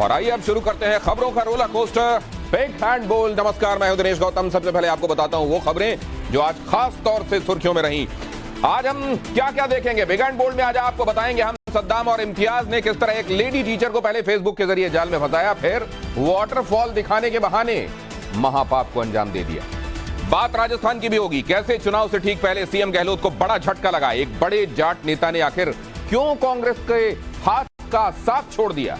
और आइए अब शुरू करते हैं खबरों का roller coaster big and bold. नमस्कार, मैं हूं दिनेश गौतम। सबसे पहले आपको बताता हूं वो खबरें जो आज खास तौर से सुर्खियों में रही। आज हम क्या क्या देखेंगे बिग एंड बोल्ड में। आज आपको बताएंगे हम सद्दाम और इम्तियाज ने किस तरह एक लेडी टीचर को पहले फेसबुक के जरिए जाल में फंसाया, फिर वाटरफॉल दिखाने के बहाने महापाप को अंजाम दे दिया। बात राजस्थान की भी होगी, कैसे चुनाव से ठीक पहले सीएम गहलोत को बड़ा झटका लगा। एक बड़े जाट नेता ने आखिर क्यों कांग्रेस के हाथ का साथ छोड़ दिया।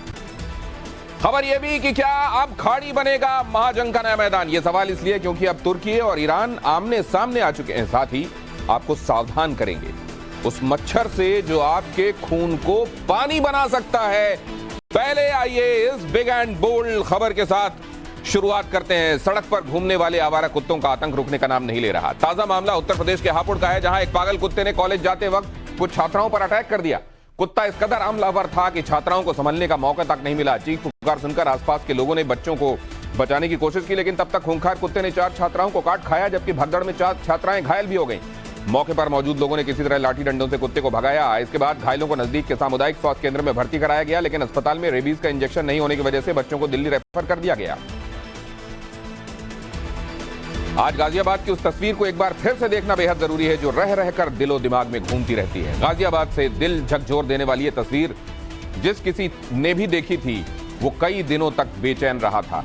खबर यह भी कि क्या अब खाड़ी बनेगा महाजंग का नया मैदान। यह सवाल इसलिए क्योंकि अब तुर्की और ईरान आमने सामने आ चुके हैं। साथ ही आपको सावधान करेंगे उस मच्छर से जो आपके खून को पानी बना सकता है। पहले आइए इस बिग एंड बोल्ड खबर के साथ शुरुआत करते हैं। सड़क पर घूमने वाले आवारा कुत्तों का आतंक रुकने का नाम नहीं ले रहा। ताजा मामला उत्तर प्रदेश के हापुड़ का है, जहां एक पागल कुत्ते ने कॉलेज जाते वक्त कुछ छात्राओं पर अटैक कर दिया। कुत्ता इस कदर हमलावर था कि छात्राओं को संभलने का मौका तक नहीं मिला। चीख पुकार सुनकर आसपास के लोगों ने बच्चों को बचाने की कोशिश की, लेकिन तब तक खूंखार कुत्ते ने 4 छात्राओं को काट खाया, जबकि भगदड़ में 4 छात्राएं घायल भी हो गईं। मौके पर मौजूद लोगों ने किसी तरह लाठी डंडों से कुत्ते को भगाया। इसके बाद घायलों को नजदीक के सामुदायिक स्वास्थ्य केंद्र में भर्ती कराया गया, लेकिन अस्पताल में रेबीज का इंजेक्शन नहीं होने की वजह से बच्चों को दिल्ली रेफर कर दिया गया। आज गाजियाबाद की उस तस्वीर को एक बार फिर से देखना बेहद जरूरी है, जो रह रहकर दिलो दिमाग में घूमती रहती है। गाजियाबाद से दिल झकझोर देने वाली ये तस्वीर जिस किसी ने भी देखी थी वो कई दिनों तक बेचैन रहा था।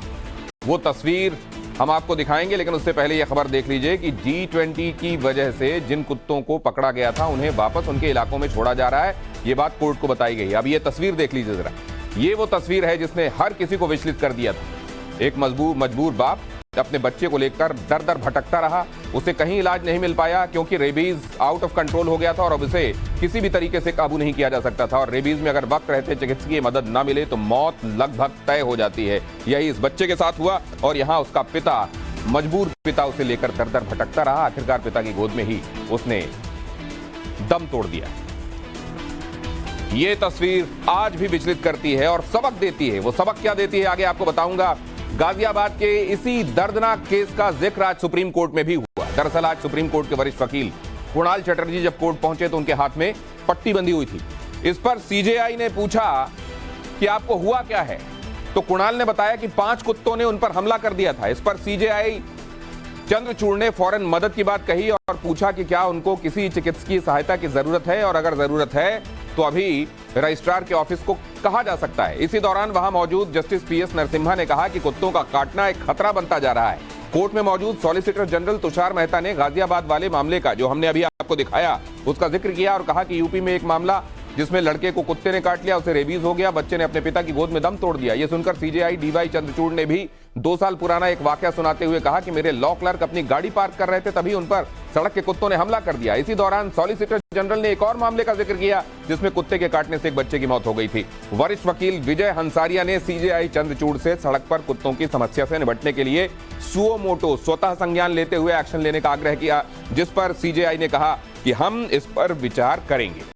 वो तस्वीर हम आपको दिखाएंगे, लेकिन उससे पहले यह खबर देख लीजिए कि G20 की वजह से जिन कुत्तों को पकड़ा गया था उन्हें वापस उनके इलाकों में छोड़ा जा रहा है। ये बात कोर्ट को बताई गई। अब ये तस्वीर देख लीजिए जरा। ये वो तस्वीर है जिसने हर किसी को विचलित कर दिया था। एक मजबूर बाप अपने बच्चे को लेकर दर दर भटकता रहा। उसे कहीं इलाज नहीं मिल पाया क्योंकि रेबीज आउट ऑफ कंट्रोल हो गया था और अब उसे किसी भी तरीके से काबू नहीं किया जा सकता था। और रेबीज में अगर वक्त रहते चिकित्सकीय मदद ना मिले तो मौत लगभग तय हो जाती है। यही इस बच्चे के साथ हुआ और यहाँ उसका पिता, मजबूर पिता, उसे लेकर दर दर भटकता रहा। आखिरकार पिता की गोद में ही उसने दम तोड़ दिया। ये तस्वीर आज भी विचलित करती है और सबक देती है। वो सबक क्या देती है आगे आपको बताऊंगा। गाजियाबाद के इसी दर्दनाक केस का जिक्र आज सुप्रीम कोर्ट में भी हुआ। दरअसल आज सुप्रीम कोर्ट के वरिष्ठ वकील कुणाल चटर्जी जब कोर्ट पहुंचे तो उनके हाथ में पट्टी बंधी हुई थी। इस पर सीजेआई ने पूछा कि आपको हुआ क्या है, तो कुणाल ने बताया कि 5 कुत्तों ने उन पर हमला कर दिया था। इस पर सीजेआई चंद्रचूड़ ने फौरन मदद की बात कही और पूछा कि क्या उनको किसी चिकित्सकीय सहायता की जरूरत है, और अगर जरूरत है तो अभी रजिस्ट्रार के ऑफिस को कहा जा सकता है। इसी दौरान वहां मौजूद जस्टिस पीएस नरसिम्हा ने कहा कि कुत्तों का काटना एक खतरा बनता जा रहा है। कोर्ट में मौजूद सॉलिसिटर जनरल तुषार मेहता ने गाजियाबाद वाले मामले का, जो हमने अभी आपको दिखाया, उसका जिक्र किया और कहा कि यूपी में एक मामला जिसमें लड़के को कुत्ते ने काट लिया, उसे रेबीज हो गया, बच्चे ने अपने पिता की गोद में दम तोड़ दिया। यह सुनकर सीजेआई डीवाई चंद्रचूड़ ने भी 2 साल पुराना एक वाकया सुनाते हुए कहा कि मेरे लॉ क्लर्क अपनी गाड़ी पार्क कर रहे थे, तभी उन पर सड़क के कुत्तों ने हमला कर दिया। इसी दौरान सॉलिसिटर जनरल ने एक और मामले का जिक्र किया जिसमें कुत्ते के काटने से एक बच्चे की मौत हो गई थी। वरिष्ठ वकील विजय हंसारिया ने सीजेआई चंद्रचूड़ से सड़क पर कुत्तों की समस्या से निपटने के लिए सुओ मोटो स्वतः संज्ञान लेते हुए एक्शन लेने का आग्रह किया, जिस पर सीजेआई ने कहा कि हम इस पर विचार करेंगे।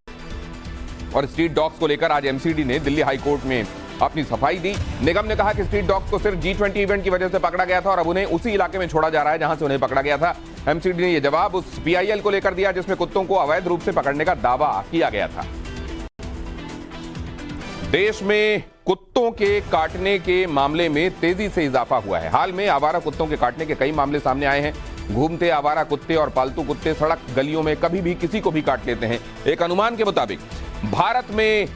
और स्ट्रीट डॉग्स को लेकर आज एमसीडी ने दिल्ली हाई कोर्ट में अपनी सफाई दी। निगम ने कहा कि स्ट्रीट डॉग्स को सिर्फ G20 इवेंट की वजह से पकड़ा गया था और अब उन्हें उसी इलाके में छोड़ा जा रहा है जहां से उन्हें पकड़ा गया था। एमसीडी ने यह जवाब उस PIL को लेकर दिया जिसमें कुत्तों को अवैध रूप से पकड़ने का दावा किया गया था। देश में कुत्तों के काटने के मामले में तेजी से इजाफा हुआ है। हाल में आवारा कुत्तों के काटने के कई मामले सामने आए हैं। घूमते आवारा कुत्ते और पालतू कुत्ते सड़क गलियों में कभी भी किसी को भी काट लेते हैं। एक अनुमान के मुताबिक भारत में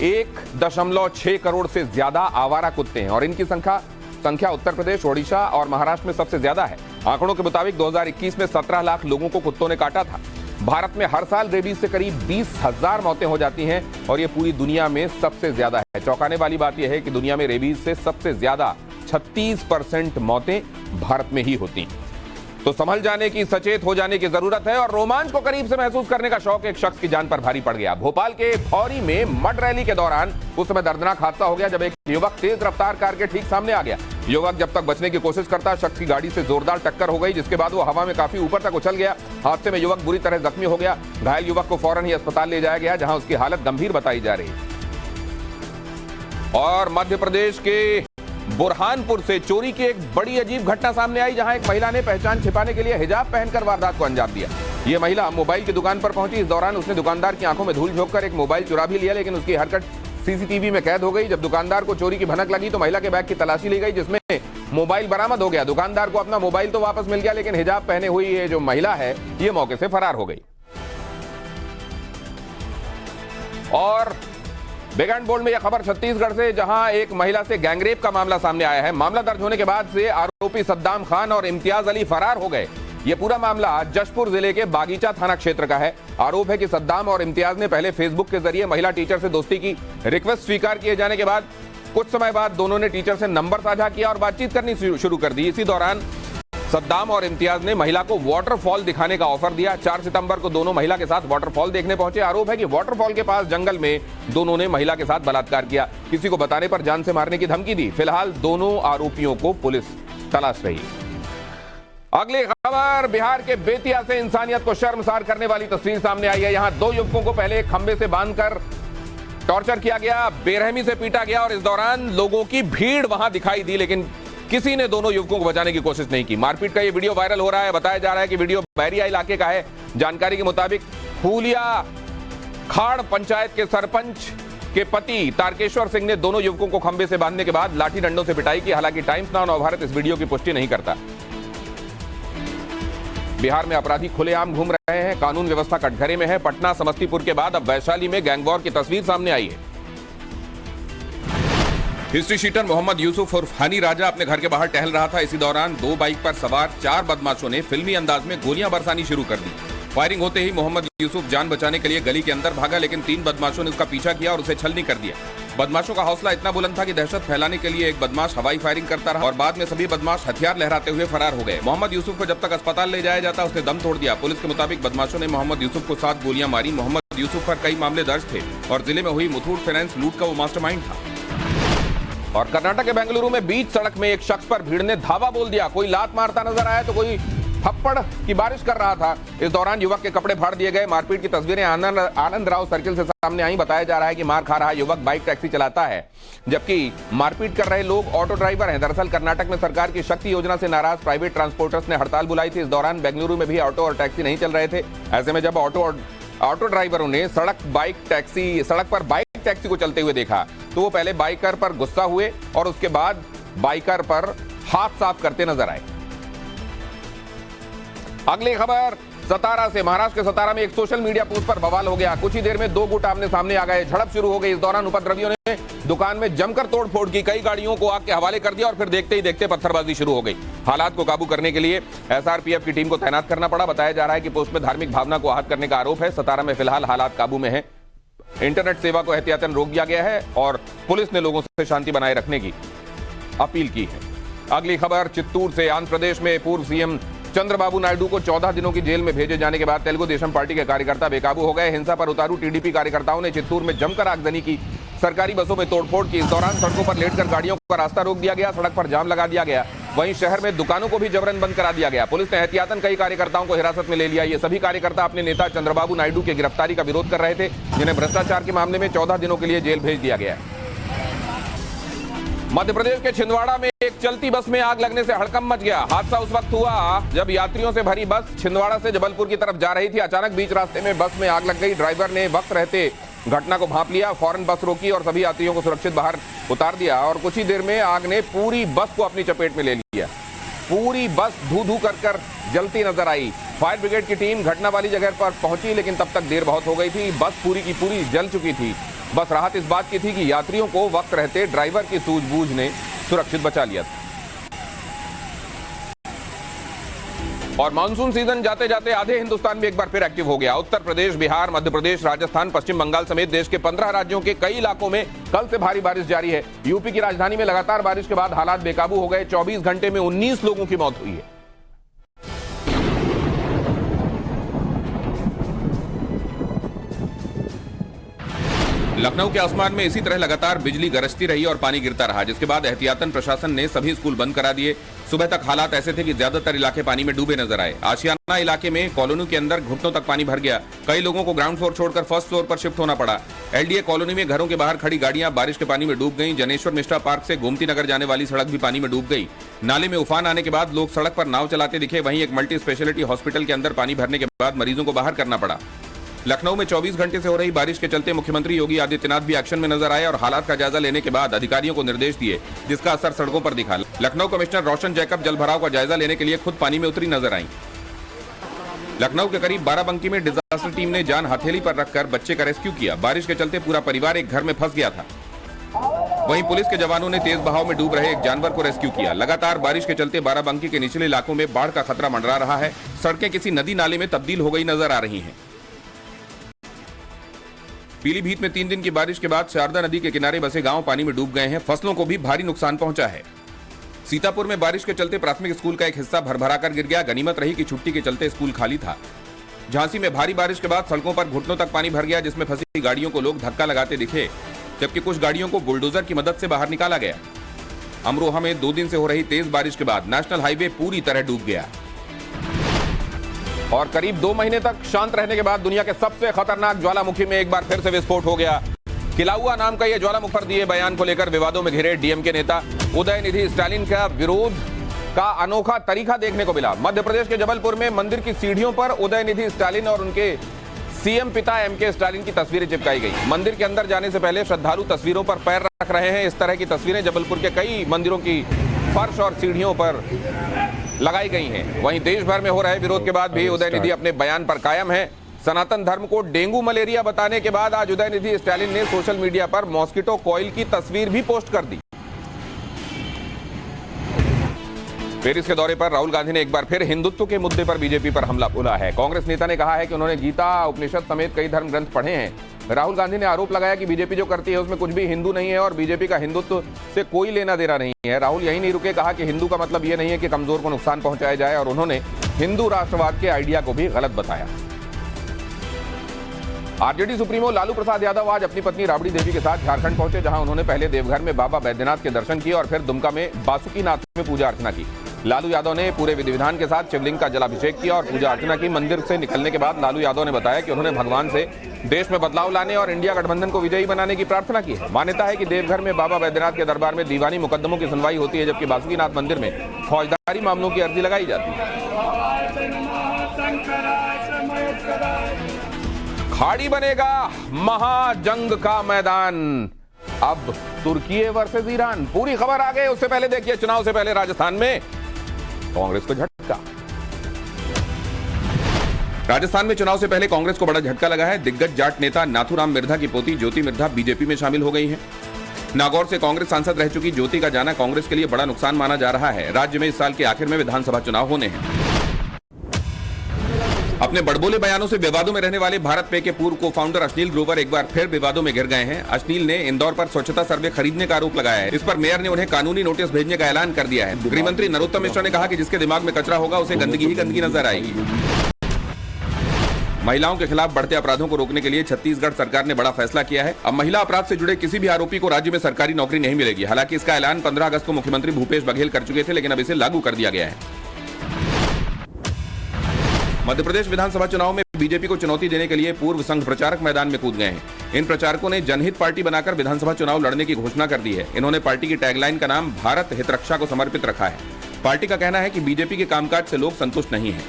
1.6 करोड़ से ज्यादा आवारा कुत्ते हैं और इनकी संख्या उत्तर प्रदेश, ओडिशा और महाराष्ट्र में सबसे ज्यादा है। आंकड़ों के मुताबिक 2021 में 17 लाख लोगों को कुत्तों ने काटा था। भारत में हर साल रेबीज से करीब 20,000 मौतें हो जाती हैं और यह पूरी दुनिया में सबसे ज्यादा है। चौंकाने वाली बात यह है कि दुनिया में रेबीज से सबसे ज्यादा 36% मौतें भारत में ही होती हैं। तो संभल जाने की, सचेत हो जाने की जरूरत है और रोमांच को करीब से महसूस करने का शौक एक शख्स की जान पर भारी पड़ गया। भोपाल के भौरी में मड रैली के दौरान उस समय दर्दनाक हादसा हो गया जब एक युवक तेज रफ्तार कार के ठीक सामने आ गया। युवक जब तक बचने की कोशिश करता, शख्स की गाड़ी से जोरदार टक्कर हो गई, जिसके बाद वो हवा में काफी ऊपर तक उछल गया। हादसे में युवक बुरी तरह जख्मी हो गया। घायल युवक को फौरन ही अस्पताल ले जाया गया जहां उसकी हालत गंभीर बताई जा रही है। और मध्य प्रदेश के बुरहानपुर से चोरी की एक बड़ी अजीब घटना सामने आई, जहां एक महिला ने पहचान छिपाने के लिए हिजाब पहनकर वारदात को अंजाम दिया। यह महिला मोबाइल की दुकान पर पहुंची। इस दौरान उसने दुकानदार की आंखों में धूल झोंककर एक मोबाइल चुरा भी लिया, लेकिन उसकी हरकत सीसीटीवी में कैद हो गई। जब दुकानदार को चोरी की भनक लगी तो महिला के बैग की तलाशी ली गई, जिसमें मोबाइल बरामद हो गया। दुकानदार को अपना मोबाइल तो वापस मिल गया, लेकिन हिजाब पहने हुई ये जो महिला है ये मौके से फरार हो गई। और बिग एंड बोल्ड में यह खबर छत्तीसगढ़ से, जहां एक महिला से गैंगरेप का मामला सामने आया है। मामला दर्ज होने के बाद से आरोपी सद्दाम खान और इम्तियाज अली फरार हो गए। यह पूरा मामला जशपुर जिले के बागीचा थाना क्षेत्र का है। आरोप है कि सद्दाम और इम्तियाज ने पहले फेसबुक के जरिए महिला टीचर से दोस्ती की। रिक्वेस्ट स्वीकार किए जाने के बाद कुछ समय बाद दोनों ने टीचर से नंबर साझा किया और बातचीत करनी शुरू कर दी। इसी दौरान सद्दाम और इम्तियाज ने महिला को वाटरफॉल दिखाने का ऑफर दिया। 4 सितंबर को दोनों महिला के साथ वाटरफॉल देखने पहुंचे। आरोप है कि वाटरफॉल के पास जंगल में दोनों ने महिला के साथ बलात्कार किया। किसी को बताने पर जान से मारने की धमकी दी। फिलहाल दोनों आरोपियों को पुलिस तलाश रही है। अगली खबर, बिहार के बेतिया से इंसानियत को शर्मसार करने वाली तस्वीर सामने आई है। यहां 2 युवकों को पहले एक खंबे से बांधकर टॉर्चर किया गया, बेरहमी से पीटा गया और इस दौरान लोगों की भीड़ वहां दिखाई दी, लेकिन किसी ने दोनों युवकों को बचाने की कोशिश नहीं की। मारपीट का यह वीडियो वायरल हो रहा है। बताया जा रहा है कि वीडियो बैरिया इलाके का है। जानकारी के मुताबिक फूलिया खाड़ पंचायत के सरपंच के पति तारकेश्वर सिंह ने दोनों युवकों को खंबे से बांधने के बाद लाठी डंडों से पिटाई की। हालांकि टाइम्स नाउ नवभारत इस वीडियो की पुष्टि नहीं करता। बिहार में अपराधी खुलेआम घूम रहे हैं। कानून व्यवस्था कटघरे में है। पटना, समस्तीपुर के बाद अब वैशाली में गैंगवॉर की तस्वीर सामने आई है। हिस्ट्री शीटर मोहम्मद यूसुफ उर्फ हनी राजा अपने घर के बाहर टहल रहा था। इसी दौरान 2 बाइक पर सवार 4 बदमाशों ने फिल्मी अंदाज में गोलियां बरसानी शुरू कर दी। फायरिंग होते ही मोहम्मद यूसुफ जान बचाने के लिए गली के अंदर भागा, लेकिन 3 बदमाशों ने उसका पीछा किया और उसे छलनी कर दिया। बदमाशों का हौसला इतना बुलंद था कि दहशत फैलाने के लिए एक बदमाश हवाई फायरिंग करता रहा और बाद में सभी बदमाश हथियार लहराते हुए फरार हो गए। मोहम्मद यूसुफ को जब तक अस्पताल ले जाया जाता उसने दम तोड़ दिया। पुलिस के मुताबिक बदमाशों ने मोहम्मद यूसुफ को 7 गोलियां मारी। मोहम्मद यूसुफ पर कई मामले दर्ज थे और जिले में हुई मुथूट फाइनेंस लूट का वो मास्टरमाइंड था। और कर्नाटक के बेंगलुरु में बीच सड़क में एक शख्स पर भीड़ ने धावा बोल दिया। कोई लात मारता नजर आया तो कोई थप्पड़ की बारिश कर रहा था। इस दौरान युवक के कपड़े फाड़ दिए गए। मारपीट की तस्वीरें आनंद राव सर्किल से सामने आई। बताया जा रहा है कि मार खा रहा युवक बाइक टैक्सी चलाता है, जबकि मारपीट कर रहे लोग ऑटो ड्राइवर हैं। दरअसल कर्नाटक में सरकार की शक्ति योजना से नाराज प्राइवेट ट्रांसपोर्टर्स ने हड़ताल बुलाई थी। इस दौरान बेंगलुरु में भी ऑटो और टैक्सी नहीं चल रहे थे। ऐसे में जब ऑटो ड्राइवरों ने सड़क पर बाइक टैक्सी को चलते हुए देखा तो वो पहले बाइकर पर गुस्सा हुए और उसके बाद बाइकर पर हाथ साफ करते नजर आए। अगली खबर सतारा से। महाराष्ट्र के सतारा में एक सोशल मीडिया पोस्ट पर बवाल हो गया। कुछ ही देर में 2 गुट आमने सामने आ गए। झड़प शुरू हो गई। इस दौरान उपद्रवियों ने दुकान में जमकर तोड़फोड़ की। कई गाड़ियों को आग के हवाले कर दिया और फिर देखते ही देखते पत्थरबाजी शुरू हो गई। हालात को काबू करने के लिए एसआरपीएफ की टीम को तैनात करना पड़ा। बताया जा रहा है कि पोस्ट में धार्मिक भावना को आहत करने का आरोप है। सतारा में फिलहाल हालात काबू में है। इंटरनेट सेवा को एहतियातन रोक दिया गया है और पुलिस ने लोगों से शांति बनाए रखने की अपील की है। अगली खबर चित्तूर से। आंध्र प्रदेश में पूर्व सीएम चंद्रबाबू नायडू को 14 दिनों की जेल में भेजे जाने के बाद तेलुगु देशम पार्टी के कार्यकर्ता बेकाबू हो गए। हिंसा पर उतारू टीडीपी कार्यकर्ताओं ने चित्तूर में जमकर आगजनी की। सरकारी बसों में तोड़फोड़ की। इस दौरान सड़कों पर लेटकर गाड़ियों का रास्ता रोक दिया गया। सड़क पर जाम लगा दिया गया। वहीं शहर में दुकानों को भी जबरन बंद करा दिया गया। पुलिस ने एहतियातन कई कार्यकर्ताओं को हिरासत में ले लिया। ये सभी कार्यकर्ता अपने नेता चंद्रबाबू नायडू की गिरफ्तारी का विरोध कर रहे थे, जिन्हें भ्रष्टाचार के मामले में 14 दिनों के लिए जेल भेज दिया गया। मध्य प्रदेश के छिंदवाड़ा में एक चलती बस में आग लगने से हड़कंप मच गया। हादसा उस वक्त हुआ जब यात्रियों से भरी बस छिंदवाड़ा से जबलपुर की तरफ जा रही थी। अचानक बीच रास्ते में बस में आग लग गई। ड्राइवर ने वक्त रहते घटना को भांप लिया, फौरन बस रोकी और सभी यात्रियों को सुरक्षित बाहर उतार दिया और कुछ ही देर में आग ने पूरी बस को अपनी चपेट में ले लिया। पूरी बस धू कर जलती नजर आई। फायर ब्रिगेड की टीम घटना वाली जगह पर पहुंची, लेकिन तब तक देर बहुत हो गई थी। बस पूरी की पूरी जल चुकी थी। बस राहत इस बात की थी कि यात्रियों को वक्त रहते ड्राइवर की सूझबूझ ने सुरक्षित बचा लिया था। और मानसून सीजन जाते जाते आधे हिंदुस्तान में एक बार फिर एक्टिव हो गया। उत्तर प्रदेश, बिहार, मध्य प्रदेश, राजस्थान, पश्चिम बंगाल समेत देश के 15 राज्यों के कई इलाकों में कल से भारी बारिश जारी है। यूपी की राजधानी में लगातार बारिश के बाद हालात बेकाबू हो गए। 24 घंटे में 19 लोगों की मौत हुई है। लखनऊ के आसमान में इसी तरह लगातार बिजली गरजती रही और पानी गिरता रहा, जिसके बाद एहतियातन प्रशासन ने सभी स्कूल बंद करा दिए। सुबह तक हालात ऐसे थे कि ज्यादातर इलाके पानी में डूबे नजर आए। आशियाना इलाके में कॉलोनी के अंदर घुटनों तक पानी भर गया। कई लोगों को ग्राउंड फ्लोर छोड़कर फर्स्ट फ्लोर पर शिफ्ट होना पड़ा। एलडीए कॉलोनी में घरों के बाहर खड़ी गाड़ियां बारिश के पानी में डूब गई। जनेश्वर मिश्रा पार्क से गोमती नगर जाने वाली सड़क भी पानी में डूब गई। नाले में उफान आने के बाद लोग सड़क पर नाव चलाते दिखे। वहीं एक मल्टी स्पेशलिटी हॉस्पिटल के अंदर पानी भरने के बाद मरीजों को बाहर करना पड़ा। लखनऊ में 24 घंटे से हो रही बारिश के चलते मुख्यमंत्री योगी आदित्यनाथ भी एक्शन में नजर आए और हालात का जायजा लेने के बाद अधिकारियों को निर्देश दिए, जिसका असर सड़कों पर दिखा। लखनऊ कमिश्नर रोशन जैकब जलभराव का जायजा लेने के लिए खुद पानी में उतरी नजर आई। लखनऊ के करीब बाराबंकी में डिजास्टर टीम ने जान हथेली पर रखकर बच्चे का रेस्क्यू किया। बारिश के चलते पूरा परिवार एक घर में फंस गया था। वहीं पुलिस के जवानों ने तेज बहाव में डूब रहे एक जानवर को रेस्क्यू किया। लगातार बारिश के चलते बाराबंकी के निचले इलाकों में बाढ़ का खतरा मंडरा रहा है। सड़कें किसी नदी नाले में तब्दील हो गई नजर आ रही हैं। पीलीभीत में 3 दिन की बारिश के बाद शारदा नदी के किनारे बसे गांव पानी में डूब गए हैं। फसलों को भी भारी नुकसान पहुंचा है। सीतापुर में बारिश के चलते प्राथमिक स्कूल का एक हिस्सा भरभरा कर गिर गया। गनीमत रही कि छुट्टी के चलते स्कूल खाली था। झांसी में भारी बारिश के बाद सड़कों पर घुटनों तक पानी भर गया, जिसमें फंसी गाड़ियों को लोग धक्का लगाते दिखे, जबकि कुछ गाड़ियों को बुलडोजर की मदद से बाहर निकाला गया। अमरोहा में 2 दिन से हो रही तेज बारिश के बाद नेशनल हाईवे पूरी तरह डूब गया और करीब 2 महीने तक शांत रहने के बाद दुनिया के सबसे खतरनाक ज्वालामुखी में एक बार फिर से विस्फोट हो गया। किलाउआ नाम का यह ज्वालामुखी पर दिए बयान को लेकर विवादों में घिरे डीएमके नेता उदयनिधि स्टालिन का विरोध का अनोखा तरीका देखने को मिला। मध्य प्रदेश के जबलपुर में मंदिर की सीढ़ियों पर उदयनिधि स्टालिन और उनके सीएम पिता एमके स्टालिन की तस्वीरें चिपकाई गई। मंदिर के अंदर जाने से पहले श्रद्धालु तस्वीरों पर पैर रख रहे हैं। इस तरह की तस्वीरें जबलपुर के कई मंदिरों की फर्श और सीढ़ियों पर लगाई गई हैं। वहीं देश भर में हो रहे विरोध के बाद भी उदयनिधि अपने बयान पर कायम है। सनातन धर्म को डेंगू मलेरिया बताने के बाद आज उदयनिधि स्टालिन ने सोशल मीडिया पर मॉस्किटो कॉइल की तस्वीर भी पोस्ट कर दी। पेरिस के दौरे पर राहुल गांधी ने एक बार फिर हिंदुत्व के मुद्दे पर बीजेपी पर हमला बोला है। कांग्रेस नेता ने कहा है कि उन्होंने गीता, उपनिषद समेत कई धर्म ग्रंथ पढ़े हैं। राहुल गांधी ने आरोप लगाया कि बीजेपी जो करती है उसमें कुछ भी हिंदू नहीं है और बीजेपी का हिंदुत्व से कोई लेना देना नहीं है। राहुल यही नहीं रुके, कहा कि हिंदू का मतलब यह नहीं है कि कमजोर को नुकसान पहुंचाया जाए और उन्होंने हिंदू राष्ट्रवाद के आइडिया को भी गलत बताया। आरजेडी सुप्रीमो लालू प्रसाद यादव आज अपनी पत्नी राबड़ी देवी के साथ झारखंड पहुंचे, जहां उन्होंने पहले देवघर में बाबा बैद्यनाथ के दर्शन किए और फिर दुमका में बासुकीनाथ में पूजा अर्चना की। लालू यादव ने पूरे विधि विधान के साथ शिवलिंग का जलाभिषेक किया और पूजा अर्चना की। मंदिर से निकलने के बाद लालू यादव ने बताया कि उन्होंने भगवान से देश में बदलाव लाने और इंडिया गठबंधन को विजयी बनाने की प्रार्थना की है। मान्यता है कि देवघर में बाबा बैद्यनाथ के दरबार में दीवानी मुकदमों की सुनवाई होती है, जबकि बासुकीनाथ मंदिर में फौजदारी मामलों की अर्जी लगाई जाती है। खाड़ी बनेगा महाजंग का मैदान, अब तुर्की वर्सेस ईरान। पूरी खबर आ गई। उससे पहले देखिए, चुनाव से पहले राजस्थान में कांग्रेस को झटका। राजस्थान में चुनाव से पहले कांग्रेस को बड़ा झटका लगा है। दिग्गज जाट नेता नाथूराम मिर्धा की पोती ज्योति मिर्धा बीजेपी में शामिल हो गई हैं। नागौर से कांग्रेस सांसद रह चुकी ज्योति का जाना कांग्रेस के लिए बड़ा नुकसान माना जा रहा है। राज्य में इस साल के आखिर में विधानसभा चुनाव होने हैं। अपने बड़बोले बयानों से विवादों में रहने वाले भारत पे के पूर्व को फाउंडर अश्लील ग्रोवर एक बार फिर विवादों में घिर गए हैं। अश्लील ने इंदौर पर स्वच्छता सर्वे खरीदने का आरोप लगाया है। इस पर मेयर ने उन्हें कानूनी नोटिस भेजने का ऐलान कर दिया है। गृह मंत्री नरोत्तम मिश्रा ने कहा कि जिसके दिमाग में कचरा होगा उसे गंदगी ही गंदगी नजर आएगी। महिलाओं के खिलाफ बढ़ते अपराधों को रोकने के लिए छत्तीसगढ़ सरकार ने बड़ा फैसला किया है। अब महिला अपराध से जुड़े किसी भी आरोपी को राज्य में सरकारी नौकरी नहीं मिलेगी। हालांकि इसका ऐलान 15 अगस्त को मुख्यमंत्री भूपेश बघेल कर चुके थे, लेकिन अब इसे लागू कर दिया गया है। मध्य प्रदेश विधानसभा चुनाव में बीजेपी को चुनौती देने के लिए पूर्व संघ प्रचारक मैदान में कूद गए हैं। इन प्रचारकों ने जनहित पार्टी बनाकर विधानसभा चुनाव लड़ने की घोषणा कर दी है। इन्होंने पार्टी की टैगलाइन का नाम भारत हित रक्षा को समर्पित रखा है। पार्टी का कहना है कि बीजेपी के कामकाज से लोग संतुष्ट नहीं हैं।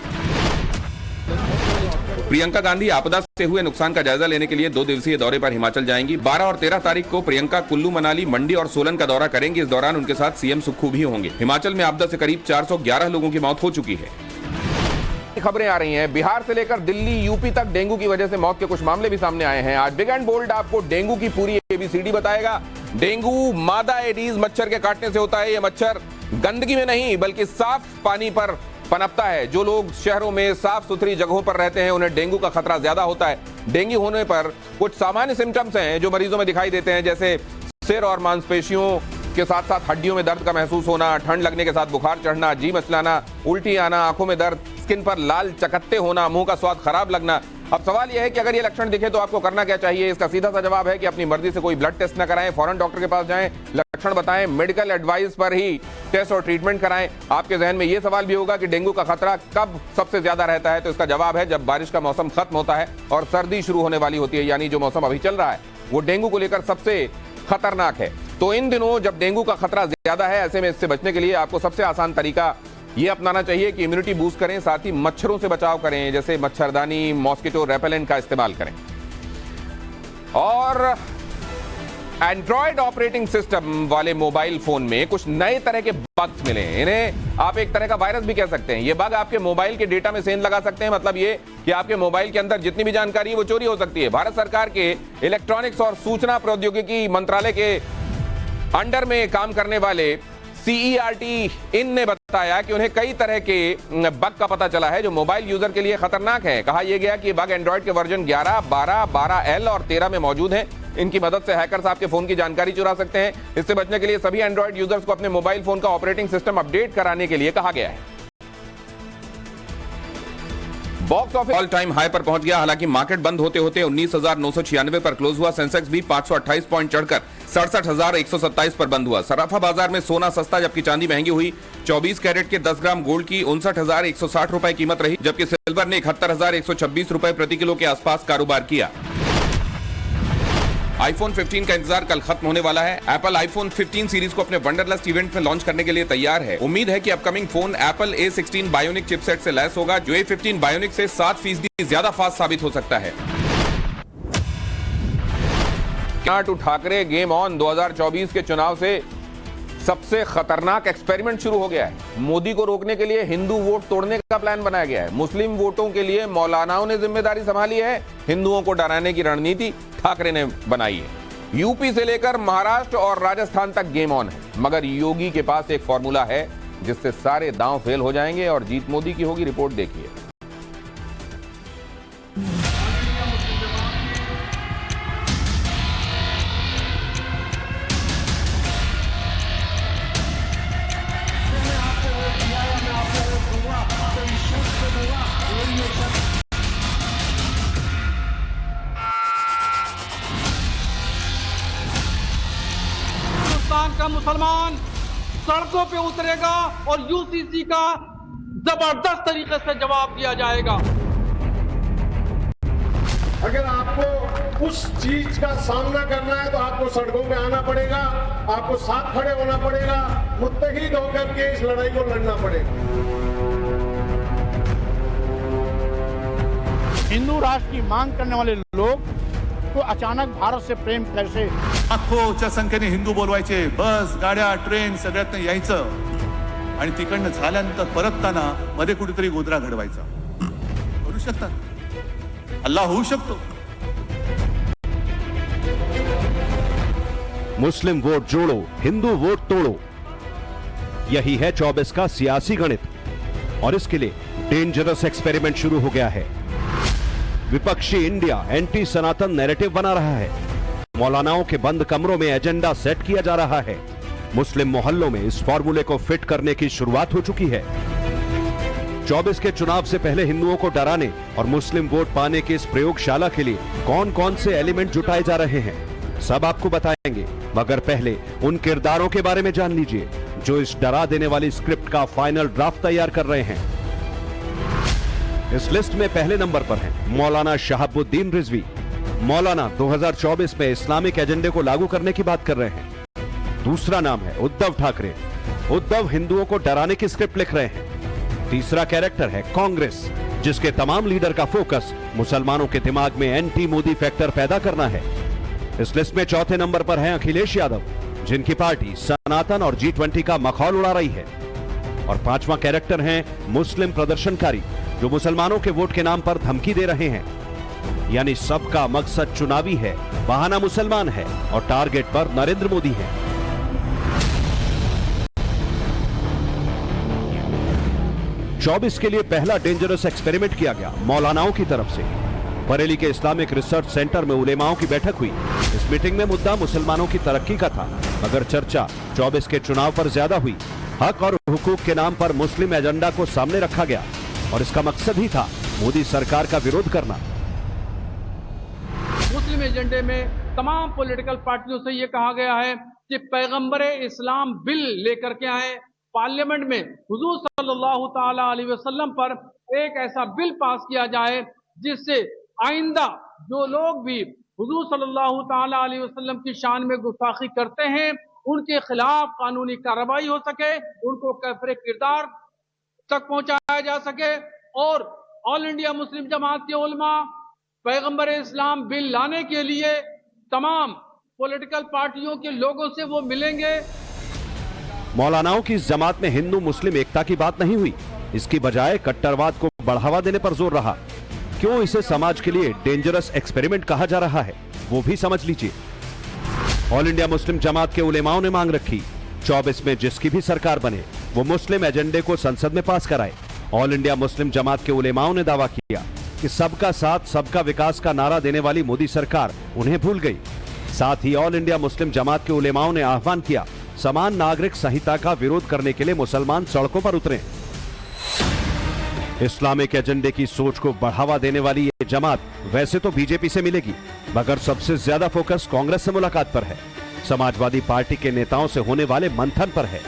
प्रियंका गांधी आपदा से हुए नुकसान का जायजा लेने के लिए 2 दिवसीय दौरे पर हिमाचल जाएंगी। 12 और 13 तारीख को प्रियंका कुल्लू, मनाली, मंडी और सोलन का दौरा करेंगी। इस दौरान उनके साथ सीएम सुक्खू भी होंगे। हिमाचल में आपदा से करीब 411 लोगों की मौत हो चुकी है। खबरें आ रही हैं, बिहार से लेकर दिल्ली, यूपी तक डेंगू की वजह से मौत के कुछ मामले भी सामने आए हैं। आज बिग एंड बोल्ड आपको डेंगू की पूरी ABCD बताएगा। डेंगू मादा एडीज मच्छर के काटने से होता है। यह मच्छर गंदगी में नहीं बल्कि साफ पानी पर पनपता है। जो लोग शहरों में साफ सुथरी जगहों पर रहते हैं उन्हें डेंगू का खतरा ज्यादा होता है। डेंगू होने पर कुछ सामान्य सिम्टम्स हैं जो मरीजों में दिखाई देते हैं, जैसे सिर और मांसपेशियों के साथ साथ हड्डियों में दर्द का महसूस होना, ठंड लगने के साथ बुखार चढ़ना, जी मचलाना, उल्टी आना, आंखों में दर्द, स्किन पर लाल चकत्ते होना, मुंह का स्वाद खराब लगना। अब सवाल यह है कि अगर ये लक्षण दिखे तो आपको करना क्या चाहिए। इसका सीधा सा जवाब है कि अपनी मर्जी से कोई ब्लड टेस्ट न कराएं, फौरन डॉक्टर के पास जाएं, लक्षण बताएं, मेडिकल एडवाइस पर ही टेस्ट और ट्रीटमेंट कराएं। आपके जहन में यह सवाल भी होगा कि डेंगू का खतरा कब सबसे ज्यादा रहता है, तो इसका जवाब है जब बारिश का मौसम खत्म होता है और सर्दी शुरू होने वाली होती है। यानी जो मौसम अभी चल रहा है वो डेंगू को लेकर सबसे खतरनाक है। तो इन दिनों जब डेंगू का खतरा ज्यादा है, ऐसे में इससे बचने के लिए आपको सबसे आसान तरीका ये अपनाना चाहिए कि इम्यूनिटी बूस्ट करें, साथ ही मच्छरों से बचाव करें, जैसे मच्छरदानी, मॉस्किटो रेपेलेंट का इस्तेमाल करें। और एंड्रॉयड ऑपरेटिंग सिस्टम वाले मोबाइल फोन में कुछ नए तरह के बग्स मिले हैं। इन्हें आप एक तरह का वायरस भी कह सकते हैं। ये बग आपके मोबाइल के डेटा में सेंध लगा सकते हैं। मतलब ये कि आपके मोबाइल के अंदर जितनी भी जानकारी है वो चोरी हो सकती है। भारत सरकार के इलेक्ट्रॉनिक्स और सूचना प्रौद्योगिकी मंत्रालय के अंडर में काम करने वाले CERT इन ने बताया कि उन्हें कई तरह के बग का पता चला है जो मोबाइल यूजर के लिए खतरनाक है। कहा यह गया कि बग एंड्रॉयड के वर्जन 11, 12, 12L और 13 में मौजूद हैं। इनकी मदद से हैकर्स आपके फोन की जानकारी चुरा सकते हैं। इससे बचने के लिए सभी एंड्रॉयड यूजर्स को अपने मोबाइल फोन का ऑपरेटिंग सिस्टम अपडेट कराने के लिए कहा गया है। Box office all time high पर पहुंच गया। हालांकि मार्केट बंद होते होते 19,996 पर क्लोज हुआ। सेंसेक्स भी 528 पॉइंट चढ़कर 67,127 पर बंद हुआ। सराफा बाजार में सोना सस्ता जबकि चांदी महंगी हुई। 24 कैरेट के 10 ग्राम गोल्ड की 59,160 रुपए कीमत रही, जबकि सिल्वर ने 71,126 रुपए प्रति किलो के आसपास कारोबार किया। आईफोन 15 का इंतजार कल खत्म होने वाला है। एप्पल आईफोन 15 सीरीज को अपने वंडरलस्ट इवेंट में लॉन्च करने के लिए तैयार है। उम्मीद है कि upcoming phone Apple A16 bionic chipset से लैस होगा, जो A15 बायोनिक से 7% ज्यादा फास्ट साबित हो सकता है। टू ठाकरे गेम ऑन 2024 के चुनाव से सबसे खतरनाक एक्सपेरिमेंट शुरू हो गया है। मोदी को रोकने के लिए हिंदू वोट तोड़ने का प्लान बनाया गया है। मुस्लिम वोटों के लिए मौलानाओं ने जिम्मेदारी संभाली है। हिंदुओं को डराने की रणनीति ठाकरे ने बनाई है। यूपी से लेकर महाराष्ट्र और राजस्थान तक गेम ऑन है, मगर योगी के पास एक फॉर्मूला है जिससे सारे दांव फेल हो जाएंगे और जीत मोदी की होगी। रिपोर्ट देखिए। का मुसलमान सड़कों पे उतरेगा और यूसीसी का जबरदस्त तरीके से जवाब दिया जाएगा। अगर आपको उस चीज का सामना करना है तो आपको सड़कों पे आना पड़ेगा, आपको साथ खड़े होना पड़ेगा, मुत्तहिद होकर के इस लड़ाई को लड़ना पड़ेगा। हिंदू राष्ट्र की मांग करने वाले लोग तो अचानक भारत से प्रेम कैसे? लाखोच्या संख्येने हिंदू बोलवायचे, बस, गाड्या, ट्रेन सगळ्यात यायचं आणि तिकडनं झाल्यानंतर परतताना मध्ये कुठेतरी गोधरा घडवायचा. करू शकतात. अल्लाह होऊ शकतो. मुस्लिम वोट जोड़ो, हिंदू वोट तोड़ो, यही है 24 का सियासी गणित। और इसके लिए डेंजरस एक्सपेरिमेंट शुरू हो गया है। विपक्षी इंडिया एंटी सनातन नैरेटिव बना रहा है। मौलानाओं के बंद कमरों में एजेंडा सेट किया जा रहा है। मुस्लिम मोहल्लों में इस फॉर्मूले को फिट करने की शुरुआत हो चुकी है। 24 के चुनाव से पहले हिंदुओं को डराने और मुस्लिम वोट पाने की इस प्रयोगशाला के लिए कौन कौन से एलिमेंट जुटाए जा रहे हैं, सब आपको बताएंगे। मगर पहले उन किरदारों के बारे में जान लीजिए जो इस डरा देने वाली स्क्रिप्ट का फाइनल ड्राफ्ट तैयार कर रहे हैं। इस लिस्ट में पहले नंबर पर हैं मौलाना शहाबुद्दीन रिजवी। मौलाना 2024 में इस्लामिक एजेंडे को लागू करने की बात कर रहे हैं। दूसरा नाम है उद्धव ठाकरे। उद्धव हिंदुओं को डराने की स्क्रिप्ट लिख रहे हैं। तीसरा कैरेक्टर है कांग्रेस, जिसके तमाम लीडर का फोकस मुसलमानों के दिमाग में एंटी मोदी फैक्टर पैदा करना है। इस लिस्ट में चौथे नंबर पर हैं अखिलेश यादव, जिनकी पार्टी सनातन और G20 का मखौल उड़ा रही है। और पांचवा कैरेक्टर हैं मुस्लिम प्रदर्शनकारी, जो मुसलमानों के वोट के नाम पर धमकी दे रहे हैं। यानी सबका मकसद चुनावी है, बहाना मुसलमान है और टारगेट पर नरेंद्र मोदी है। चौबीस के लिए पहला डेंजरस एक्सपेरिमेंट किया गया मौलानाओं की तरफ से। बरेली के इस्लामिक रिसर्च सेंटर में उलेमाओं की बैठक हुई। इस मीटिंग में मुद्दा मुसलमानों की तरक्की का था, मगर चर्चा 24 के चुनाव पर ज्यादा हुई। हक और हुकूक के नाम पर मुस्लिम एजेंडा को सामने रखा गया और इसका मकसद ही था मोदी सरकार का विरोध करना। मुस्लिम एजेंडे में तमाम पॉलिटिकल पार्टियों से यह कहा गया है कि पैगंबरे इस्लाम बिल लेकर के आए, पार्लियामेंट में हुजूर सल्लल्लाहु ताला अलैहि वसल्लम पर एक ऐसा बिल पास किया जाए जिससे आइंदा जो लोग भी हुजूर सल्लल्लाहु ताला अलैहि वसल्लम की शान में गुस्ताखी करते हैं उनके खिलाफ कानूनी कार्रवाई हो सके, उनको कैफरे किरदार तक पहुंचाया जा सके और ऑल इंडिया मुस्लिम जमात के उलमा पैगंबर इस्लाम बिल लाने के लिए तमाम पॉलिटिकल पार्टियों के लोगों से वो मिलेंगे। मौलानाओं की इस जमात में हिंदू मुस्लिम एकता की बात नहीं हुई, इसकी बजाय कट्टरवाद को बढ़ावा देने पर जोर रहा। क्यों इसे समाज के लिए डेंजरस एक्सपेरिमेंट कहा जा रहा है, वो भी समझ लीजिए। ऑल इंडिया मुस्लिम जमात के उलेमाओं ने मांग रखी 24 में जिसकी भी सरकार बने वो मुस्लिम एजेंडे को संसद में पास कराए। ऑल इंडिया मुस्लिम जमात के उलेमाओं ने दावा किया कि सबका साथ सबका विकास का नारा देने वाली मोदी सरकार उन्हें भूल गई। साथ ही ऑल इंडिया मुस्लिम जमात के उलेमाओं ने आह्वान किया समान नागरिक संहिता का विरोध करने के लिए मुसलमान सड़कों पर उतरें। इस्लामिक एजेंडे की सोच को बढ़ावा देने वाली ये जमात वैसे तो बीजेपी से मिलेगी, मगर सबसे ज्यादा फोकस कांग्रेस से मुलाकात पर है, समाजवादी पार्टी के नेताओं से होने वाले मंथन पर है।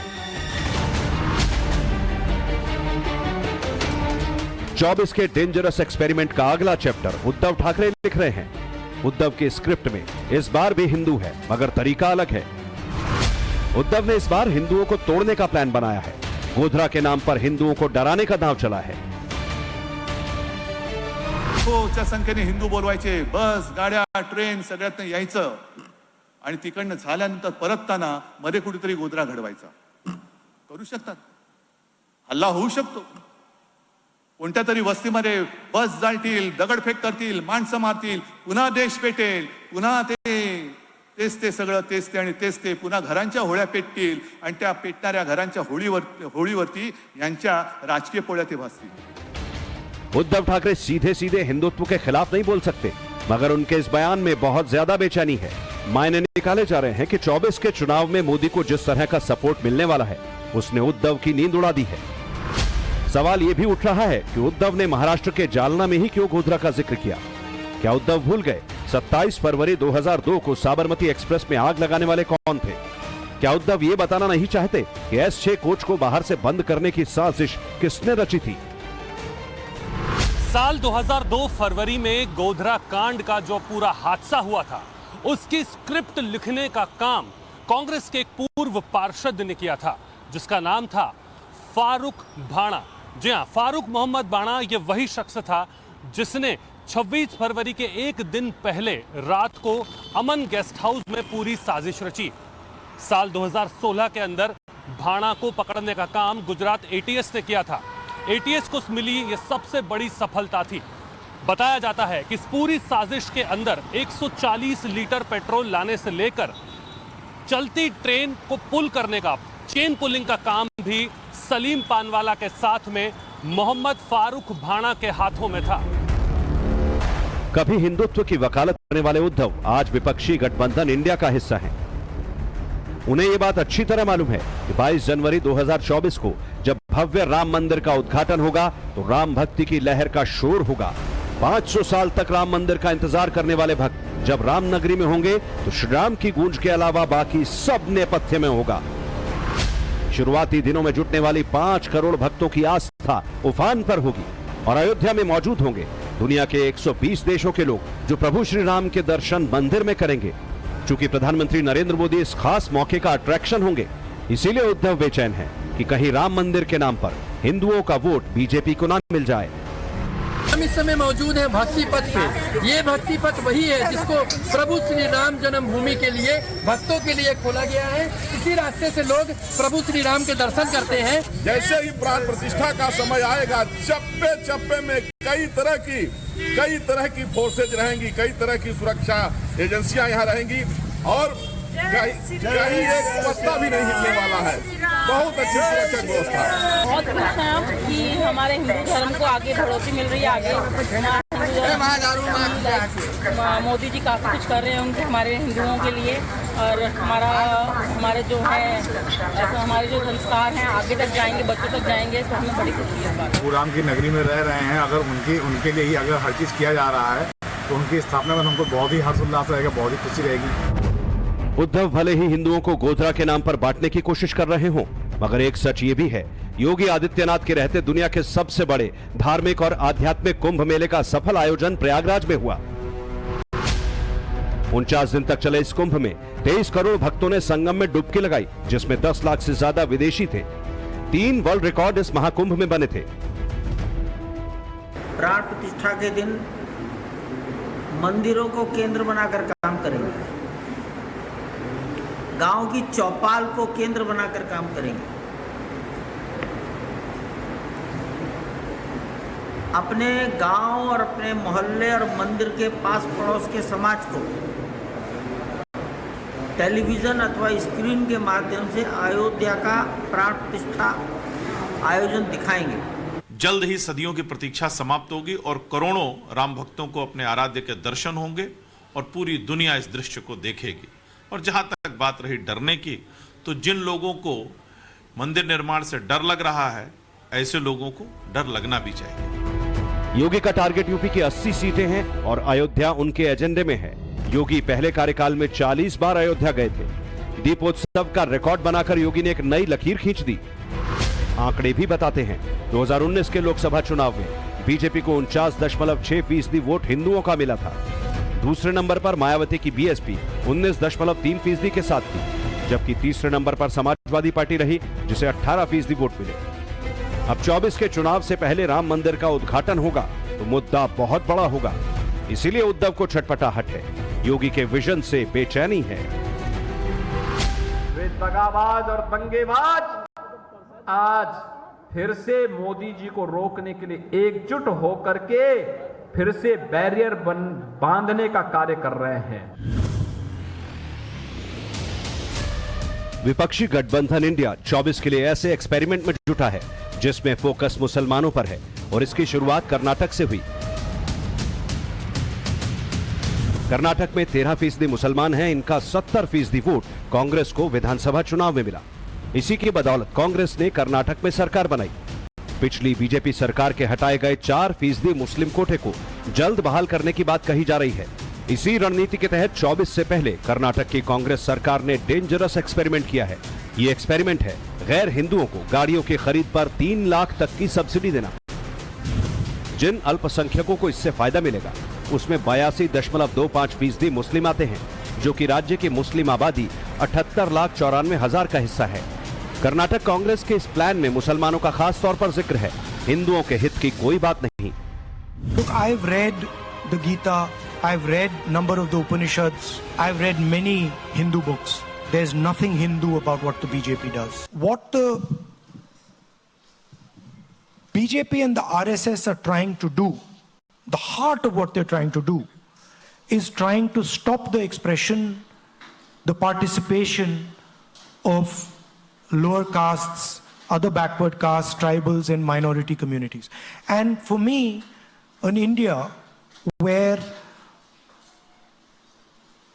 24 के डेंजरस एक्सपेरिमेंट का अगला चैप्टर उद्धव ठाकरे लिख रहे हैं। उद्धव के स्क्रिप्ट में इस बार भी हिंदू है, मगर तरीका अलग है। उद्धव ने इस बार हिंदुओं को तोड़ने का प्लान बनाया है। गोधरा के नाम पर हिंदुओं को डराने का दांव चला है। च्या संख्येने हिंदू बोलवायचे, बस गाड्या ट्रेन सगळ्यात यायचं आणि तिकडनं झाल्यानंतर परतताना मध्ये कुठेतरी गोधरा घडवायचा। करू शकतात, हल्ला होऊ शकतो, कोणत्या तरी वस्तीमध्ये बस जाळतील, दगडफेक करतील, माणसं मारतील, पुन्हा देश पेटेल, पुन्हा तेच ते सगळं तेच ते आणि तेच ते पुन्हा घरांच्या होळ्या पेटतील आणि त्या पेटणाऱ्या घरांच्या होळीवरती यांच्या राजकीय पोळ्या ते भासतील। उद्धव ठाकरे सीधे सीधे हिंदुत्व के खिलाफ नहीं बोल सकते, मगर उनके इस बयान में बहुत ज्यादा बेचैनी है। मायने निकाले जा रहे हैं कि 24 के चुनाव में मोदी को जिस तरह का सपोर्ट मिलने वाला है उसने उद्धव की नींद उड़ा दी है। सवाल यह भी उठ रहा है कि उद्धव ने महाराष्ट्र के जालना में ही क्यों गोधरा का जिक्र किया। क्या उद्धव भूल गए 27 फरवरी 2002 को साबरमती एक्सप्रेस में आग लगाने वाले कौन थे? क्या उद्धव ये बताना नहीं चाहते कि S6 कोच को बाहर से बंद करने की साजिश किसने रची थी? साल 2002 फरवरी में गोधरा कांड का जो पूरा हादसा हुआ था, उसकी स्क्रिप्ट लिखने का काम कांग्रेस के एक पूर्व पार्षद ने किया था, जिसका नाम था फारूक भाणा। जी हां, फारूक मोहम्मद भाणा ये वही शख्स था जिसने 26 फरवरी के एक दिन पहले रात को अमन गेस्ट हाउस में पूरी साजिश रची। साल 2016 के अंदर भाणा को पकड़ने का काम गुजरात ATS ने किया था। ATS को मिली ये सबसे बड़ी सफलता थी। बताया जाता है कि इस पूरी साजिश के अंदर 140 लीटर पेट्रोल लाने से लेकर चलती ट्रेन को पुल करने का, चेन पुलिंग का काम भी सलीम पानवाला के साथ में मोहम्मद फारूक भाणा के हाथों में था। कभी हिंदुत्व की वकालत करने वाले उद्धव आज विपक्षी गठबंधन इंडिया का हिस्सा हैं। उन्हें यह बात अच्छी तरह मालूम है कि 22 जनवरी 2024 को जब भव्य राम मंदिर का उद्घाटन होगा तो राम भक्ति की लहर का शोर होगा। 500 साल तक राम मंदिर का इंतजार करने वाले भक्त जब राम नगरी में होंगे तो श्री राम की गूंज के अलावा बाकी सब नेपथ्य में होगा। शुरुआती दिनों में जुटने वाली 5 करोड़ भक्तों की आस्था उफान पर होगी और अयोध्या में मौजूद होंगे दुनिया के 120 देशों के लोग जो प्रभु श्री राम के दर्शन मंदिर में करेंगे। चूंकि प्रधानमंत्री नरेंद्र मोदी इस खास मौके का अट्रैक्शन होंगे, इसीलिए उद्धव बेचैन है कि कहीं राम मंदिर के नाम पर हिंदुओं का वोट बीजेपी को ना मिल जाए। हम इस समय मौजूद हैं भक्ति पथ पे। ये भक्ति पथ वही है जिसको प्रभु श्री राम जन्मभूमि के लिए, भक्तों के लिए खोला गया है। इसी रास्ते से लोग प्रभु श्री राम के दर्शन करते हैं। जैसे ही प्राण प्रतिष्ठा का समय आएगा, चप्पे चप्पे में कई तरह की फोर्सेज रहेंगी, कई तरह की सुरक्षा एजेंसियां यहाँ रहेंगी और कहीं एक पत्ता भी नहीं हिलने वाला है। बहुत अच्छी सुरक्षा व्यवस्था। बहुत खुश हैं हम कि हमारे हिंदू धर्म को आगे बढ़ोतरी मिल रही है। आगे मोदी जी काफ़ी कुछ कर रहे हैं उनके हमारे हिंदुओं के लिए और हमारे जो है ऐसा हमारे जो संस्कार हैं आगे तक जाएंगे, बच्चों तक जाएंगे, तो हमें बड़ी खुशी है। प्रभु राम की नगरी में रह रहे हैं, अगर उनके लिए ही अगर हर चीज़ किया जा रहा है तो उनकी स्थापना में हमको बहुत ही हर्षोल्लास रहेगा, बहुत ही खुशी रहेगी। उद्धव भले ही हिंदुओं को गोधरा के नाम पर बांटने की कोशिश कर रहे हों, मगर एक सच ये भी है, योगी आदित्यनाथ के रहते दुनिया के सबसे बड़े धार्मिक और आध्यात्मिक कुंभ मेले का सफल आयोजन प्रयागराज में हुआ। 49 दिन तक चले इस कुंभ में 23 करोड़ भक्तों ने संगम में डुबकी लगाई, जिसमें 10 लाख से ज्यादा विदेशी थे। 3 वर्ल्ड रिकॉर्ड इस महाकुंभ में बने थे। प्राण प्रतिष्ठा के दिन मंदिरों को केंद्र बनाकर काम करेंगे, गांव की चौपाल को केंद्र बनाकर काम करेंगे, अपने गांव और अपने मोहल्ले और मंदिर के पास पड़ोस के समाज को टेलीविजन अथवा स्क्रीन के माध्यम से अयोध्या का प्राण प्रतिष्ठा आयोजन दिखाएंगे। जल्द ही सदियों की प्रतीक्षा समाप्त होगी और करोड़ों राम भक्तों को अपने आराध्य के दर्शन होंगे और पूरी दुनिया इस दृश्य को देखेगी। और जहां तक बात रही डरने की, तो जिन लोगों को मंदिर निर्माण से डर लग रहा है, ऐसे लोगों को डर लगना भी चाहिए। योगी का टारगेट यूपी की 80 सीटें हैं और अयोध्या उनके एजेंडे में है। योगी पहले कार्यकाल में 40 बार अयोध्या गए थे। दीपोत्सव का रिकॉर्ड बनाकर योगी ने एक नई लकीर खींच दी। आंकड़े भी बताते हैं 2019 के लोकसभा चुनाव में बीजेपी को 49.6% वोट हिंदुओं का मिला था। दूसरे नंबर पर मायावती की बीएसपी 19.3% के साथ थी, जबकि तीसरे नंबर पर समाजवादी पार्टी रही, जिसे 18% वोट मिले। अब 24 के चुनाव से पहले राम मंदिर का उद्घाटन होगा तो मुद्दा बहुत बड़ा होगा। इसीलिए उद्धव को छटपटाहट है, योगी के विजन से बेचैनी है। वे दगाबाज और दंगेबाज आज फिर से मोदी जी को रोकने के लिए एकजुट होकर के फिर से बैरियर बांधने का कार्य कर रहे हैं। विपक्षी गठबंधन इंडिया 24 के लिए ऐसे एक्सपेरिमेंट में जुटा है जिसमें फोकस मुसलमानों पर है और इसकी शुरुआत कर्नाटक से हुई। कर्नाटक में 13% मुसलमान हैं, इनका 70% वोट कांग्रेस को विधानसभा चुनाव में मिला। इसी की बदौलत कांग्रेस ने कर्नाटक में सरकार बनाई। पिछली बीजेपी सरकार के हटाए गए 4% मुस्लिम कोटे को जल्द बहाल करने की बात कही जा रही है। इसी रणनीति के तहत 24 से पहले कर्नाटक की कांग्रेस सरकार ने डेंजरस एक्सपेरिमेंट किया है। ये एक्सपेरिमेंट है गैर हिंदुओं को गाड़ियों की खरीद पर 3 लाख तक की सब्सिडी देना। जिन अल्पसंख्यकों को इससे फायदा मिलेगा उसमें 82.25% मुस्लिम आते हैं, जो कि राज्य की मुस्लिम आबादी 78,94,000 का हिस्सा है। कर्नाटक कांग्रेस के इस प्लान में मुसलमानों का खास तौर पर जिक्र है, हिंदुओं के हित की कोई बात नहीं। Look, I've read the Gita, I've read number of the Upanishads, I've read many Hindu books. There's nothing Hindu about what the BJP does. What the BJP and the RSS are trying to do, the heart of what they're trying to do, is trying to stop the expression, the participation of lower castes, other backward castes, tribals and minority communities. And for me, in India, where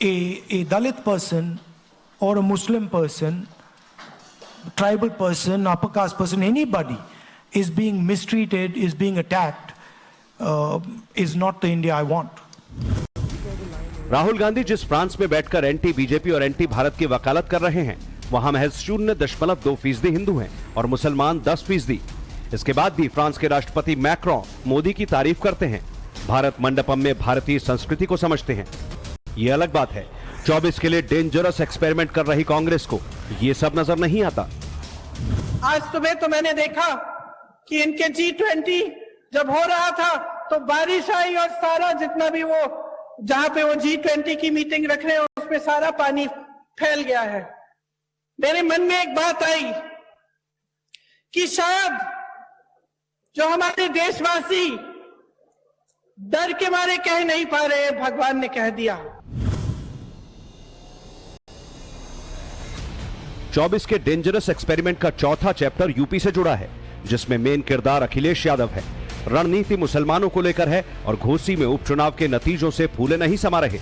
a Dalit person or a Muslim person, tribal person, upper caste person, anybody is being mistreated, is being attacked, is not the India I want. Rahul Gandhi जिस France में बैठकर anti BJP और anti Bharat की वकालत कर रहे हैं, वहां महज 0.2% हिंदू हैं और मुसलमान 10%। इसके बाद भी फ्रांस के राष्ट्रपति मैक्रों मोदी की तारीफ करते हैं, भारत मंडपम में भारतीय संस्कृति को समझते हैं। ये अलग बात है, 24 के लिए डेंजरस एक्सपेरिमेंट कर रही कांग्रेस को ये सब नजर नहीं आता। आज सुबह तो मैंने देखा कि इनके G20 जब हो रहा था तो बारिश आई और सारा जितना भी वो जहां पे वो G20 की मीटिंग रख रहे हैं उसमें सारा पानी फैल गया है। मेरे मन में एक बात आई कि शायद जो हमारे देशवासी डर के मारे कह नहीं पा रहे, भगवान ने कह दिया। 24 के डेंजरस एक्सपेरिमेंट का चौथा चैप्टर यूपी से जुड़ा है, जिसमें मेन किरदार अखिलेश यादव है। रणनीति मुसलमानों को लेकर है और घोसी में उपचुनाव के नतीजों से फूले नहीं समा रहे।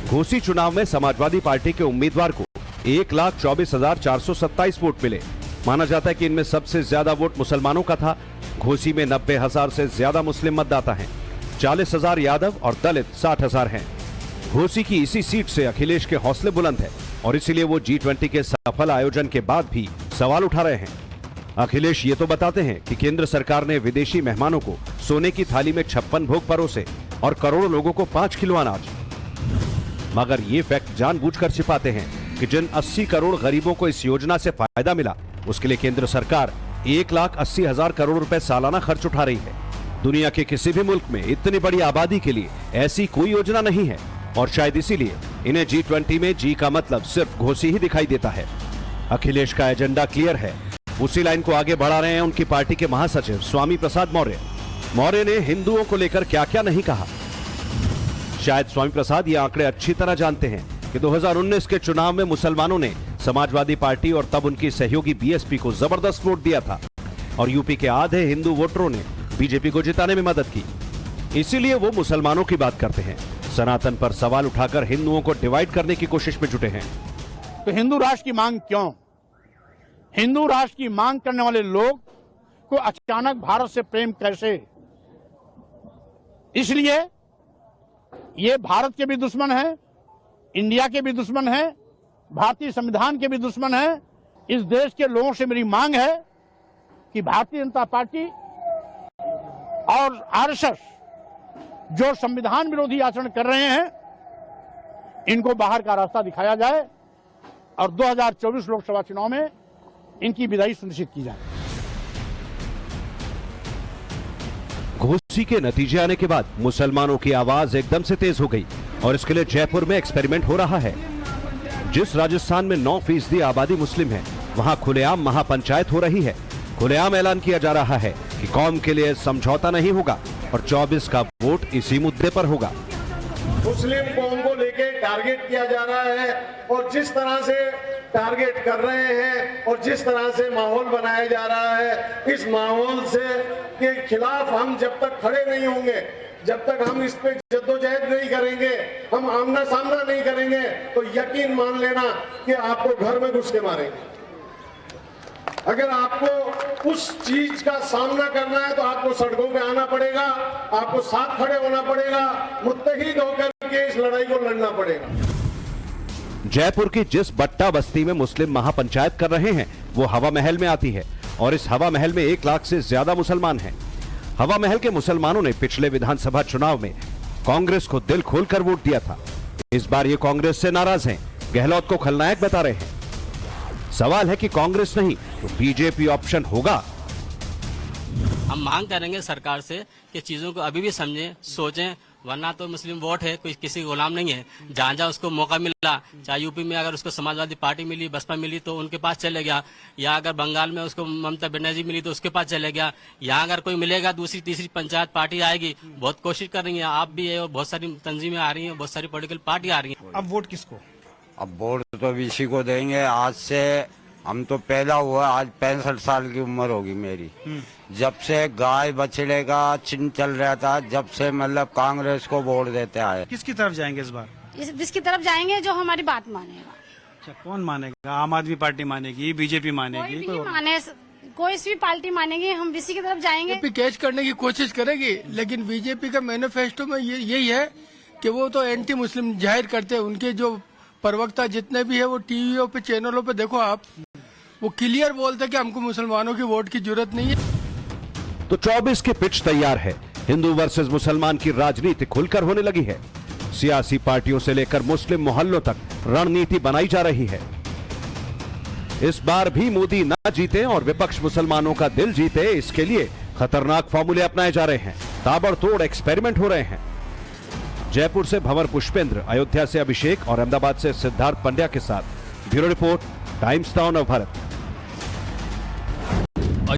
घोसी चुनाव में समाजवादी पार्टी के उम्मीदवार को 1,24,427 वोट मिले। माना जाता है कि इनमें सबसे ज्यादा वोट मुसलमानों का था। घोसी में 90,000 से ज्यादा मुस्लिम मतदाता हैं, 40,000 यादव और दलित 60,000 हैं। घोसी की इसी सीट से अखिलेश के हौसले बुलंद है और इसीलिए वो G20 के सफल आयोजन के बाद भी सवाल उठा रहे हैं। अखिलेश ये तो बताते हैं कि केंद्र सरकार ने विदेशी मेहमानों को सोने की थाली में 56 भोग परोसे और करोड़ों लोगों को 5 किलो अनाज, मगर ये फैक्ट जानबूझकर छिपाते हैं कि जिन 80 करोड़ गरीबों को इस योजना से फायदा मिला उसके लिए केंद्र सरकार 1,80,000 करोड़ रुपए सालाना खर्च उठा रही है। दुनिया के किसी भी मुल्क में इतनी बड़ी आबादी के लिए ऐसी कोई योजना नहीं है और शायद इसीलिए इन्हें G20 में जी का मतलब सिर्फ घोषी ही दिखाई देता है। अखिलेश का एजेंडा क्लियर है, उसी लाइन को आगे बढ़ा रहे हैं उनकी पार्टी के महासचिव स्वामी प्रसाद मौर्य। मौर्य ने हिंदुओं को लेकर क्या क्या नहीं कहा। शायद स्वामी प्रसाद ये आंकड़े अच्छी तरह जानते हैं कि 2019 के चुनाव में मुसलमानों ने समाजवादी पार्टी और तब उनकी सहयोगी बीएसपी को जबरदस्त वोट दिया था और यूपी के आधे हिंदू वोटरों ने बीजेपी को जिताने में मदद की। इसीलिए वो मुसलमानों की बात करते हैं, सनातन पर सवाल उठाकर हिंदुओं को डिवाइड करने की कोशिश में जुटे हैं। तो हिंदू राष्ट्र की मांग क्यों? हिंदू राष्ट्र की मांग करने वाले लोग को अचानक भारत से प्रेम कैसे? इसलिए ये भारत के भी दुश्मन है, इंडिया के भी दुश्मन है, भारतीय संविधान के भी दुश्मन है। इस देश के लोगों से मेरी मांग है कि भारतीय जनता पार्टी और आरएसएस जो संविधान विरोधी आचरण कर रहे हैं, इनको बाहर का रास्ता दिखाया जाए और 2024 लोकसभा चुनाव में इनकी विदाई सुनिश्चित की जाए। घोषी के नतीजे आने के बाद मुसलमानों की आवाज एकदम से तेज हो गई और इसके लिए जयपुर में एक्सपेरिमेंट हो रहा है। जिस राजस्थान में 9% आबादी मुस्लिम है, वहां खुलेआम महापंचायत हो रही है। खुलेआम ऐलान किया जा रहा है कि कौम के लिए समझौता नहीं होगा और 24 का वोट इसी मुद्दे पर होगा। मुस्लिम कौम को लेके टारगेट किया जा रहा है और जिस तरह से टारगेट कर रहे हैं और जिस तरह से माहौल बनाया जा रहा है, इस माहौल से के खिलाफ हम जब तक खड़े नहीं होंगे, जब तक हम इस पे जद्दोजहद नहीं करेंगे, हम आमना सामना नहीं करेंगे, तो यकीन मान लेना कि आपको घर में घुस के मारेंगे। अगर आपको उस चीज का सामना करना है तो आपको सड़कों पे आना पड़ेगा, आपको साथ खड़े होना पड़ेगा, मुत्तहिद होकर के इस लड़ाई को लड़ना पड़ेगा। जयपुर की जिस बट्टा बस्ती में मुस्लिम महापंचायत कर रहे हैं, वो हवा महल में आती है और इस हवा महल में 1 लाख से ज्यादा मुसलमान हैं। हवा महल के मुसलमानों ने पिछले विधानसभा चुनाव में कांग्रेस को दिल खोलकर वोट दिया था। इस बार ये कांग्रेस से नाराज हैं, गहलोत को खलनायक बता रहे हैं। सवाल है कि कांग्रेस नहीं तो बीजेपी ऑप्शन होगा। हम मांग करेंगे सरकार से कि चीजों को अभी भी समझें, सोचें, वरना तो मुस्लिम वोट है, कोई किसी गुलाम नहीं है। जहाँ जहाँ उसको मौका मिला, चाहे यूपी में अगर उसको समाजवादी पार्टी मिली, बसपा मिली तो उनके पास चले गया, या अगर बंगाल में उसको ममता बनर्जी मिली तो उसके पास चले गया। यहाँ अगर कोई मिलेगा, दूसरी तीसरी पंचायत पार्टी आएगी। बहुत कोशिश कर रही है, आप भी है और बहुत सारी तंजीमें आ रही है, बहुत सारी पॉलिटिकल पार्टी आ रही है। अब वोट किसको? अब वोट तो इसी को देंगे। आज से हम तो पैदा हुआ, आज 65 साल की उम्र होगी मेरी। जब से गाय बछड़े का चिन्ह चल रहा था, जब से मतलब कांग्रेस को वोट देते आए। किसकी तरफ जाएंगे इस बार? जिसकी तरफ जाएंगे जो हमारी बात मानेगा। अच्छा, कौन मानेगा? आम आदमी पार्टी मानेगी, बीजेपी मानेगी? कोई भी पार्टी मानेगी, हम इसी की तरफ जाएंगे। बीजेपी कैच करने की कोशिश करेगी, लेकिन बीजेपी का मैनिफेस्टो में यही है कि वो तो एंटी मुस्लिम जाहिर करते हैं। उनके जो प्रवक्ता जितने भी है वो टीवीओ पे, चैनलों पे देखो आप, वो क्लियर बोलते कि हमको मुसलमानों की वोट की जरूरत नहीं है। तो 24 की पिच तैयार है। हिंदू वर्सेस मुसलमान की राजनीति खुलकर होने लगी है। सियासी पार्टियों से लेकर मुस्लिम मोहल्लों तक रणनीति बनाई जा रही है। इस बार भी मोदी ना जीते और विपक्ष मुसलमानों का दिल जीते, इसके लिए खतरनाक फॉर्मूले अपनाए जा रहे हैं। ताबड़तोड़ एक्सपेरिमेंट हो रहे हैं। जयपुर से भंवर पुष्पेंद्र, अयोध्या से अभिषेक और अहमदाबाद से सिद्धार्थ पंड्या के साथ bureau report, times now Navbharat.